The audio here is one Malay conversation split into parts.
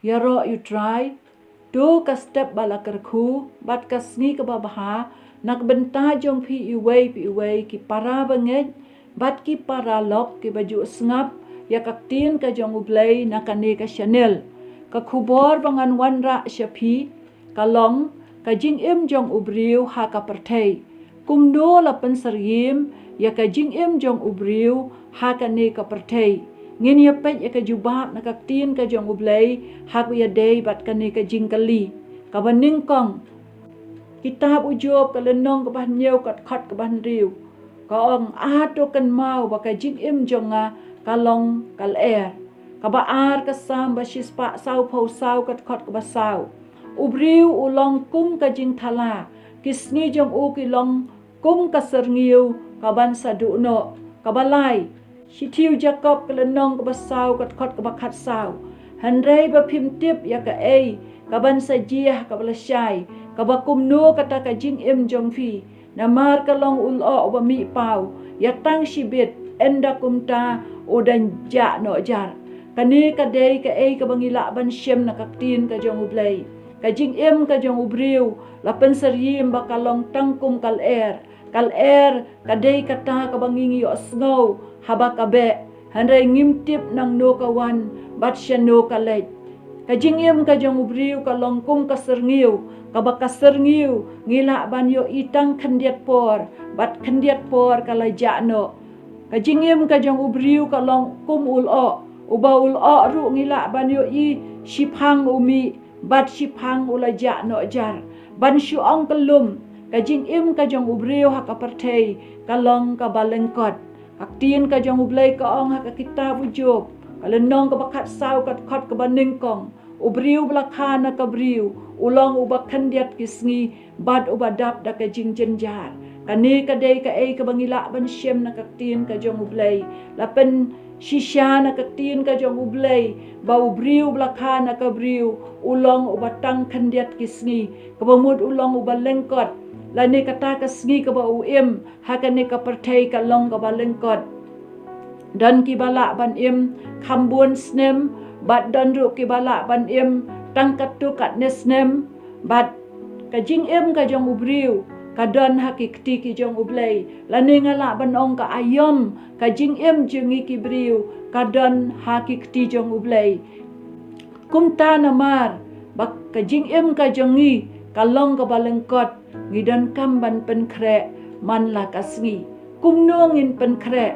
ya ro you try do ka step bala kerku bat ka sngi ka babaha nak benta jong pi iway ki para banget bat ki para lok ki baju sngap ya kaktin ka jong ublay nakane ka Chanel ka khubor bangan wanra syapi kalong ka jingim jong briew ha ka pyrthei kumdo la pensergim ya ka jingim jong briew ha ka ne ka pyrthei ngin ya pet ya ka jubab na kaktin ka jong ublay ha ku ya day bat ka ne ka jingkali ka baning kong kitab ujob ka lenong ka ban nyeu kat khat ka ban riu ka ong ato kan mau ba ka jingim jonga kalong kal ka ba ar ka sam ba shispa sau phau sau kat khat ka ba sau ubriu ulong kum ka jing thala kisni jong u ki long kum ka serniu ka ban sadu no ka balai Shitiu Jacob kelenong ke basau kat kot ke bakat sau. Handrai ba pim tip ya ka ka ban sajiah ka balasai ka bakum no kata ka jingim jong fi. Namar ka long ulo ba mi pau ya tang shibit enda kumta udan ja no jar. Kani ka dei ka ka bangila ban shem na kaktin ka jong ublay. Ka jingim ka jong ubriu la penseriyim ba kalong tangkum kal kadai kata ka bangingi osngau haba kabe handai ngimtip nang no kawan bat no kalej ka jingim ka jong ubriu ka longkum ka serniu ka baka serniu ngila ban yo itang khendiat por bat khendiat por kala jano ka jingim ka jong ubriu ka longkum ulo uba ulo ru ngila ban yo i shiphang umi bat shiphang ula jano jar ban shuong kelum ka jingim ka jong ubriu ha ka pyrthei ka long ka balengkot aktin ka jong ublay ka ong ha ka kitab ujob kalenong ka bakat sau kat khot ka baning kong ubriu blakana ka briew ulong uba khandiat kisngi bad uba dap da ka jing jenjar kani ka dei ka ka bangila ban shem na kaktin ka jong ublay lapen shisha na kaktin ka jong ublay ba ubriu blakana ka briew ulong uba tang khandiat kisngi ka bamud ulong uba lengkot lani kata ka sngi ka ba uim hakane ka pyrthei ka long ka ba lengkot dan ki bala ban im khambun snem bat dan ru ki bala ban im tangkat tu kat nesnem bat ka jingim ka jong ubriu ka dan hakikti ki jong ublay lani ngala ban ong ka ayom ka jingim jungi ki briu ka dan hakikti jong ublay kumta namar bak ka jingim ka jongi ka long ka ba lengkot ngidan kamban pen kre man la kasngi kumnongin pen kre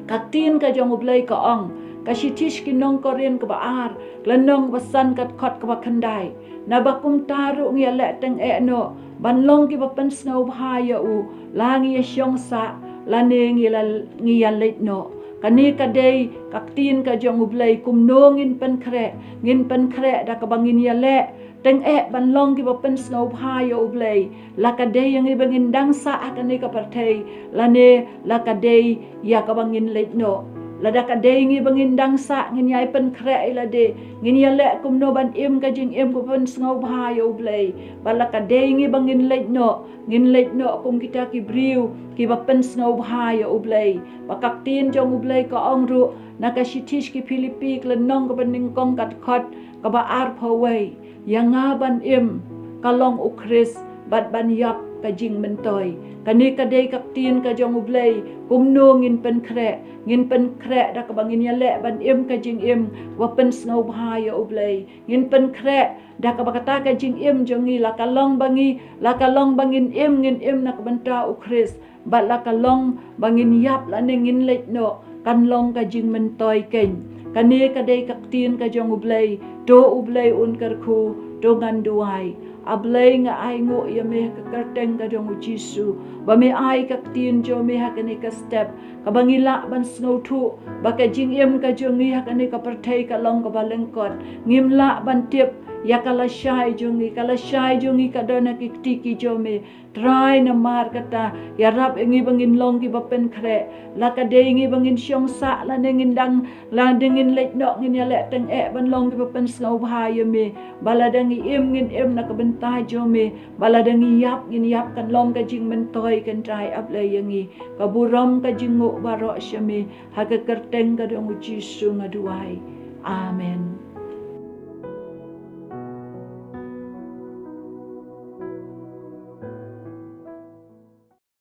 kaktin ka jong ublay ka ong ka shitish ki nong korean ka baar lanong basan kat khot ka bakhandai na bakum taru ngi le teng no banlong ki bapen snau bhaya u langi syong sa lane ngi ya let no kani ka dei kaktin ka jong ublay kumnongin pen kre ngin pen kre da ka bangin ya le teng banlong ki bapen snow bhaya ublay lakadei yang ibangin dangsa akane ka pyrthei lane lakadei ya ka bangin letno lada kadei ngi bangin dangsa ngin yai pen kre lade ngin ya le kumno ban im ka jing im ko pen snow bhaya ublay balakadei ngi bangin letno ngin letno kum kita ki briew ki bapen snow bhaya ublay bakaktin jong ublay ka ongru nakashitish ki Philippi klenong ka baning kong kat khot ka ba ar phawai yang ngaban im kalong ukris bat ban yap ka jing mentoy kani kadei kaktin ka jong ublay kumno ngin pen kre da ka bangin ya le ban im ka jing im wapen snow bhaya ublay ngin pen kre da ka bakata ka jing im jongi la kalong bangin im ngin im na ka banta ukris bat la kalong bangin yap la ngin let no kan long ka jing mentoy ken kani kadei kaktin ka jong ublay do ublay un karku do nganduai ablay nga ai ngo ya me ka karteng ka jong jisu ba me ai kaktin jo me hakani ka step ka bangila ban snow thu ba ka jingim ka jongi hakani ka pyrthei ka long ka balengkot ngimla ban tip ya kala shai jongi ka dona ki tiki jome try na mar kata ya rap ngi bangin long ki bapen kre la ka de ngi bangin syong sa la ngin dang la dengin let no ngin ya le teng ban long ki bapen snow bhaya me baladangi im ngin im na ka benta jome baladangi yap ngin yap kan long ka jing mentoy kan try up le yangi ka buram ka jingo baro syame ha ka kerteng ka dong jisu ngaduai amen.